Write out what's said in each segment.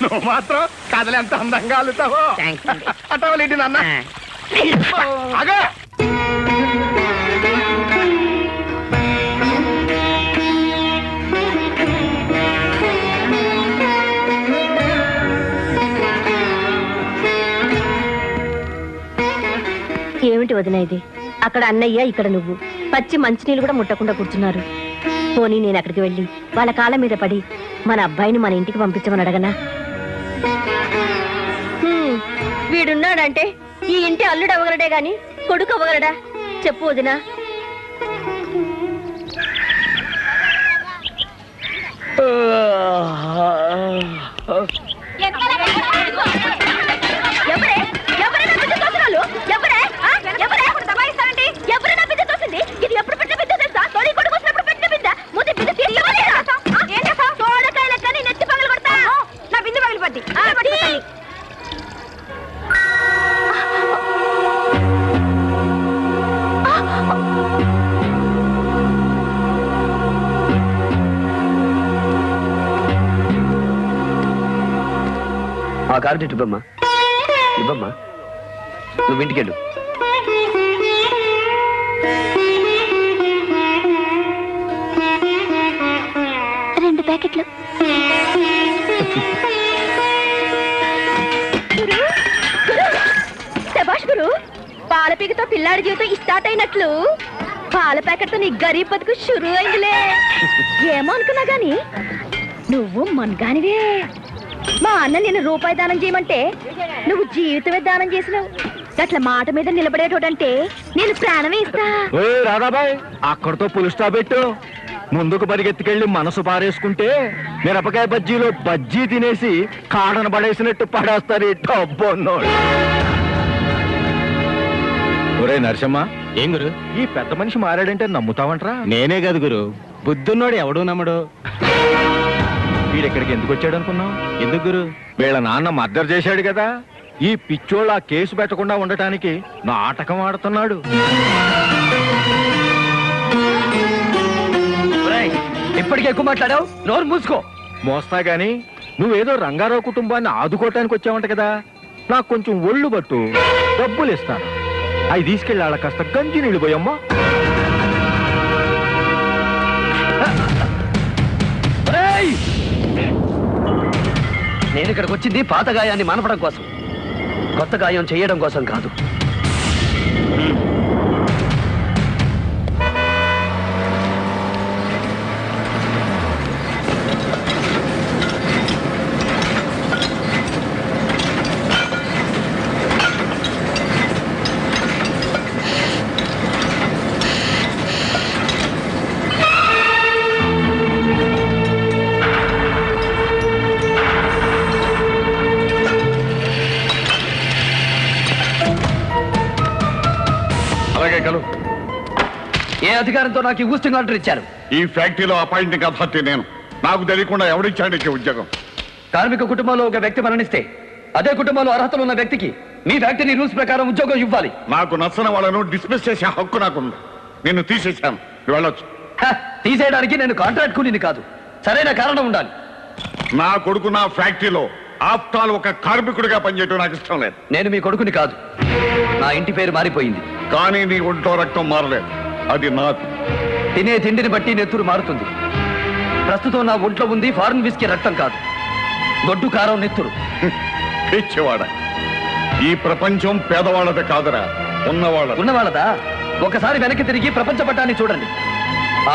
నువ్వు మాత్రం కథలు ఎంత అందంగా అల్లుతావో. అటవలేంటి నాన్న. అగా ఏమిటి వదిన ఇది? అక్కడ అన్నయ్య, ఇక్కడ నువ్వు పచ్చి మంచినీళ్ళు కూడా ముట్టకుండా కూర్చున్నారు. పోనీ నేను అక్కడికి వెళ్ళి వాళ్ళ కాళ్ళ మీద పడి మన అబ్బాయిని మన ఇంటికి పంపించమని అడగనా? వీడున్నాడంటే ఈ ఇంటి అల్లుడు అవ్వగలడే గాని కొడుకు అవ్వగలడా? చెప్పు వదినా. ఆ కార్డు ఇవ్వమ్మా, ఇవ్వమ్మా. నువ్వు ఇంటికెళ్ళు. రెండు ప్యాకెట్లు. శభాష్ గురు, పాల పీకతో పిల్లాడి జీవితం స్టార్ట్ అయినట్లు పాల ప్యాకెట్ తో నీ గరీబ్ బతుకు షురు అయిందిలే. ఏమో అనుకున్నా గాని నువ్వు మన్గానివే. మా అన్న నేను రూపాయి దానం చేయమంటే నువ్వు జీవితమే దానం చేసినావు. అట్లా మాట మీద నిలబడేటోడంటే నేను ప్రాణమే ఇస్తా. రాధాబాయ్, అక్కడితో పులి స్టాప్ పెట్టు. ముందుకు పరిగెత్తుకెళ్ళి మనసు పారేసుకుంటే మిరపకాయ బజ్జీలో బజ్జీ తినేసి కాడను పడేసినట్టు పడేస్తారు. డబ్బున్నోడు. ఒరే నరసింహ, ఏం గురు? ఈ పెద్ద మనిషి మారాడంటే నమ్ముతావంట్రా? నేనే కాదు గురు, బుద్ధున్నోడు ఎవడూ నమ్మడు. వీడెక్కడికి ఎందుకు వచ్చాడు అనుకున్నావు? ఎందుకు గురు? వీళ్ళ నాన్న మర్డర్ చేశాడు కదా. ఈ పిచ్చోళ్ళు ఆ కేసు పెట్టకుండా ఉండటానికి నాటకం ఆడుతున్నాడు. ఇప్పటికే ఎక్కువ మాట్లాడావు, నోరు మూసుకో. మోస్తా గాని నువ్వేదో రంగారావు కుటుంబాన్ని ఆదుకోవటానికి వచ్చావంట కదా. నాకు కొంచెం ఒళ్ళు పట్టు, డబ్బులు ఇస్తాను. అవి తీసుకెళ్ళి వాళ్ళ కాస్త గంజి నీళ్ళు పోయమ్మా. నేను ఇక్కడికి వచ్చింది పాత గాయాన్ని మానపడం కోసం, కొత్త గాయం చేయడం కోసం కాదు. ఏ అధికారంతో నాకు ఈ ఊస్టింగ్ ఆర్డర్ ఇచ్చారు? ఈ ఫ్యాక్టరీలో అపాయింటింగ్ అథారిటీ నేను. నాకు తెలియకుండా ఎవడిచ్చాడు ఈ ఉద్యోగం? కార్మిక కుటుంబంలో ఒక వ్యక్తి మరణిస్తే అదే కుటుంబంలో అర్హతలు ఉన్న వ్యక్తికి మీ ఫ్యాక్టరీ రూల్స్ ప్రకారం ఉద్యోగం ఇవ్వాలి. నాకు నచ్చని వాళ్ళను డిస్మిస్ చేసే హక్కు నాకుంది. నిన్ను తీసేశాను, వెళ్ళొచ్చు. తీసేయడానికి నేను కాంట్రాక్ట్ కూలీని కాదు, సరైన కారణం ఉండాలి. నా కొడుకు నా ఫ్యాక్టరీలో ఆఫ్టర్ ఒక కార్మికుడిగా పనిచేయడం నాకు ఇష్టం లేదు. నేను మీ కొడుకుని కాదు, నా ఇంటి పేరు మారిపోయింది. కానీ నీ ఒంట్లో రక్తం మారలేదు, అది నాది. తినే తిండిని బట్టి నెత్తురు మారుతుంది. ప్రస్తుతం నా ఒంట్లో ఉంది ఫారెన్ విస్కీ రక్తం కాదు, గొడ్డు కారం నెత్తురు. పిచ్చివాడ, ఈ ప్రపంచం పేదవాళ్ళది కాదురా, ఉన్నవాళ్ళదా? ఒకసారి వెనక్కి తిరిగి ప్రపంచ పట్టాన్ని చూడండి.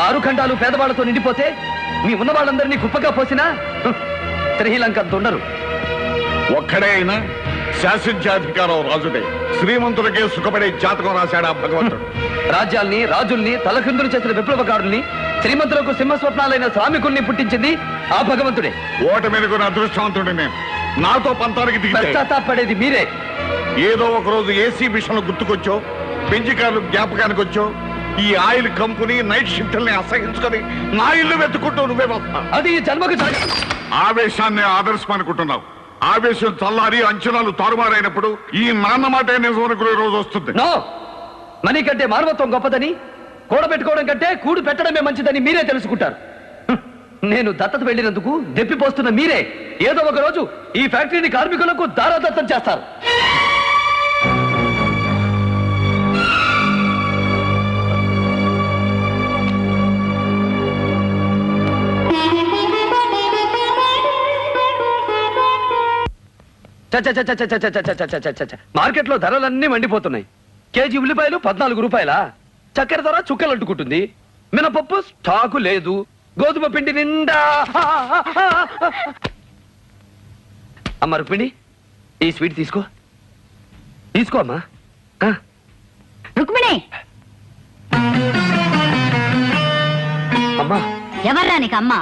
6 ఖండాలు పేదవాళ్లతో నిండిపోతే మీ ఉన్న వాళ్ళందరినీ కుప్పగా పోసినా శ్రీలంకంత ఉండరు. ఒక్కడే అయినా శాసించాధికారం రాజుదే. శ్రీమంతుడికే సుఖపడే జాతకం రాశాడు ఆ భగవంతుడు. రాజ్యాల్ని, రాజుల్ని తలకిందులు చేసిన విప్లవకారుల్ని, శ్రీమంతులకు సింహస్వప్నాలైన శ్రామికుల్ని పుట్టించింది ఆ భగవంతుడే. ఓట మీదకున్న అదృష్టవంతుడి నేను. నాతో పంతానికి దిగితే పశ్చాత్తాపడేది మీరే. ఏదో ఒక రోజు ఏసీ మిషన్లు గుర్తుకొచ్చో, పెంచికారులు జ్ఞాపకానికి వచ్చో, ఈ ఆయిల్ కంపెనీ నైట్ షిఫ్ట్ల్ని అసహించుకొని నా ఇల్లు వెతుక్కుంటూ నువ్వే వస్తా. అది ఈ జన్మకు ఆవేశాన్ని ఆదర్శం అనుకుంటున్నావు. ఆవేశం చల్లారి అంచనాలు తారుమారైనప్పుడు ఈ నాన్న మాట నిజం అనుకునే రోజు వస్తుంది. నో, మనీ కంటే మానవత్వం గొప్పదని, కూడబెట్టుకోవడం కంటే కూడు పెట్టడమే మంచిదని మీరే తెలుసుకుంటారు. నేను దత్తత వెళ్ళినందుకు దెప్పిపోస్తున్న మీరే ఏదో ఒక రోజు ఈ ఫ్యాక్టరీని కార్మికులకు దారాదత్తం చేస్తారు. మార్కెట్లో ధరలన్నీ మండిపోతున్నాయి. కేజీ ఉల్లిపాయలు 14 రూపాయల, చక్కెర ధర చుక్కలు అంటుకుంటుంది, మినపప్పు స్టాకు లేదు, గోధుమ పిండి నిండా. అమ్మ రుక్మిణి, ఈ స్వీట్ తీసుకో తీసుకో అమ్మా. రుక్మిణి, అమ్మా ఎవర్రా నీకు అమ్మ?